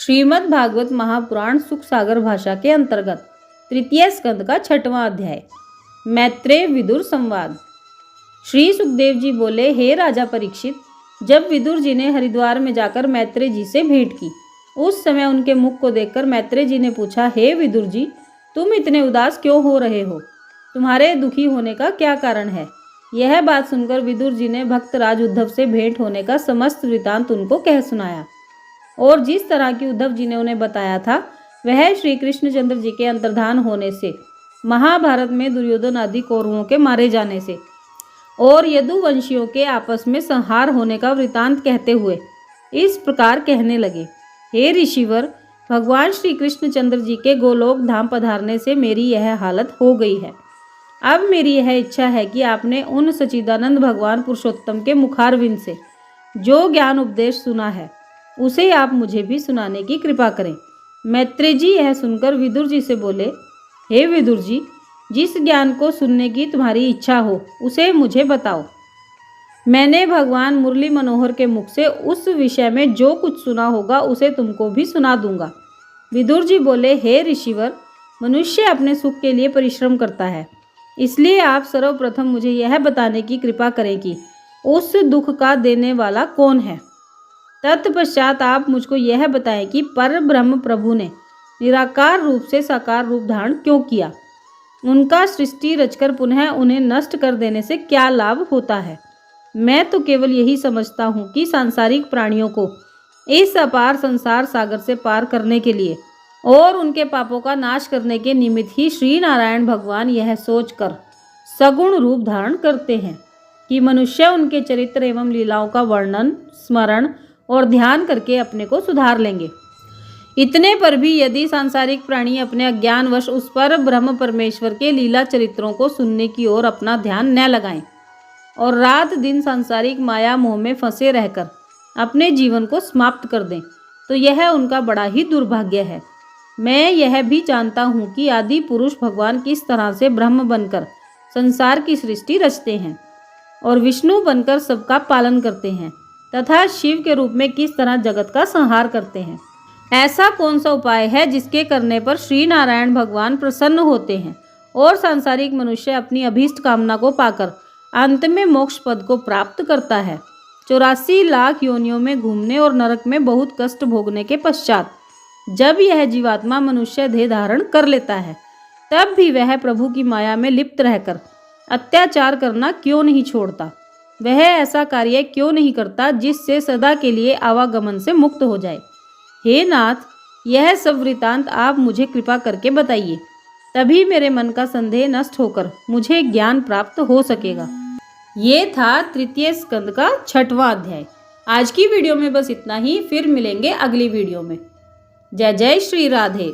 श्रीमद् भागवत महापुराण सुख सागर भाषा के अंतर्गत तृतीय स्कंद का 6वां अध्याय मैत्रेय विदुर संवाद। श्री सुखदेव जी बोले, हे राजा परीक्षित, जब विदुर जी ने हरिद्वार में जाकर मैत्रेय जी से भेंट की, उस समय उनके मुख को देखकर मैत्रेय जी ने पूछा, हे विदुर जी, तुम इतने उदास क्यों हो रहे हो? तुम्हारे दुखी होने का क्या कारण है? यह बात सुनकर विदुर जी ने भक्तराज उद्धव से भेंट होने का समस्त वृतांत उनको कह सुनाया और जिस तरह की उद्धव जी ने उन्हें बताया था वह श्री कृष्णचंद्र जी के अंतर्धान होने से, महाभारत में दुर्योधन आदि कौरवों के मारे जाने से और यदुवंशियों के आपस में संहार होने का वृतांत कहते हुए इस प्रकार कहने लगे, हे ऋषिवर, भगवान श्री कृष्णचंद्र जी के गोलोक धाम पधारने से मेरी यह हालत हो गई है। अब मेरी यह इच्छा है कि आपने उन सच्चिदानंद भगवान पुरुषोत्तम के मुखारविंद से जो ज्ञान उपदेश सुना है उसे आप मुझे भी सुनाने की कृपा करें। मैत्रेय जी यह सुनकर विदुर जी से बोले, हे विदुर जी, जिस ज्ञान को सुनने की तुम्हारी इच्छा हो उसे मुझे बताओ। मैंने भगवान मुरली मनोहर के मुख से उस विषय में जो कुछ सुना होगा उसे तुमको भी सुना दूंगा। विदुर जी बोले, हे ऋषिवर, मनुष्य अपने सुख के लिए परिश्रम करता है, इसलिए आप सर्वप्रथम मुझे यह बताने की कृपा करें कि उस दुख का देने वाला कौन है। तत्पश्चात आप मुझको यह बताएं कि पर ब्रह्म प्रभु ने निराकार रूप से साकार रूप धारण क्यों किया। उनका सृष्टि रचकर पुनः उन्हें नष्ट कर देने से क्या लाभ होता है। मैं तो केवल यही समझता हूँ कि सांसारिक प्राणियों को इस अपार संसार सागर से पार करने के लिए और उनके पापों का नाश करने के निमित्त ही श्री नारायण भगवान यह सोचकर सगुण रूप धारण करते हैं कि मनुष्य उनके चरित्र एवं लीलाओं का वर्णन, स्मरण और ध्यान करके अपने को सुधार लेंगे। इतने पर भी यदि सांसारिक प्राणी अपने अज्ञानवश उस पर ब्रह्म परमेश्वर के लीला चरित्रों को सुनने की ओर अपना ध्यान न लगाएं और रात दिन सांसारिक माया मोह में फंसे रहकर अपने जीवन को समाप्त कर दें, तो यह उनका बड़ा ही दुर्भाग्य है। मैं यह भी जानता हूँ कि आदि पुरुष भगवान किस तरह से ब्रह्म बनकर संसार की सृष्टि रचते हैं और विष्णु बनकर सबका पालन करते हैं तथा शिव के रूप में किस तरह जगत का संहार करते हैं। ऐसा कौन सा उपाय है जिसके करने पर श्री नारायण भगवान प्रसन्न होते हैं और सांसारिक मनुष्य अपनी अभीष्ट कामना को पाकर अंत में मोक्ष पद को प्राप्त करता है। 84 लाख योनियों में घूमने और नरक में बहुत कष्ट भोगने के पश्चात जब यह जीवात्मा मनुष्य देह धारण कर लेता है, तब भी वह प्रभु की माया में लिप्त रहकर अत्याचार करना क्यों नहीं छोड़ता। वह ऐसा कार्य क्यों नहीं करता जिससे सदा के लिए आवागमन से मुक्त हो जाए। हे नाथ, यह सब वृतांत आप मुझे कृपा करके बताइए, तभी मेरे मन का संदेह नष्ट होकर मुझे ज्ञान प्राप्त हो सकेगा। ये था तृतीय स्कंद का 6वां अध्याय। आज की वीडियो में बस इतना ही, फिर मिलेंगे अगली वीडियो में। जय जय श्री राधे।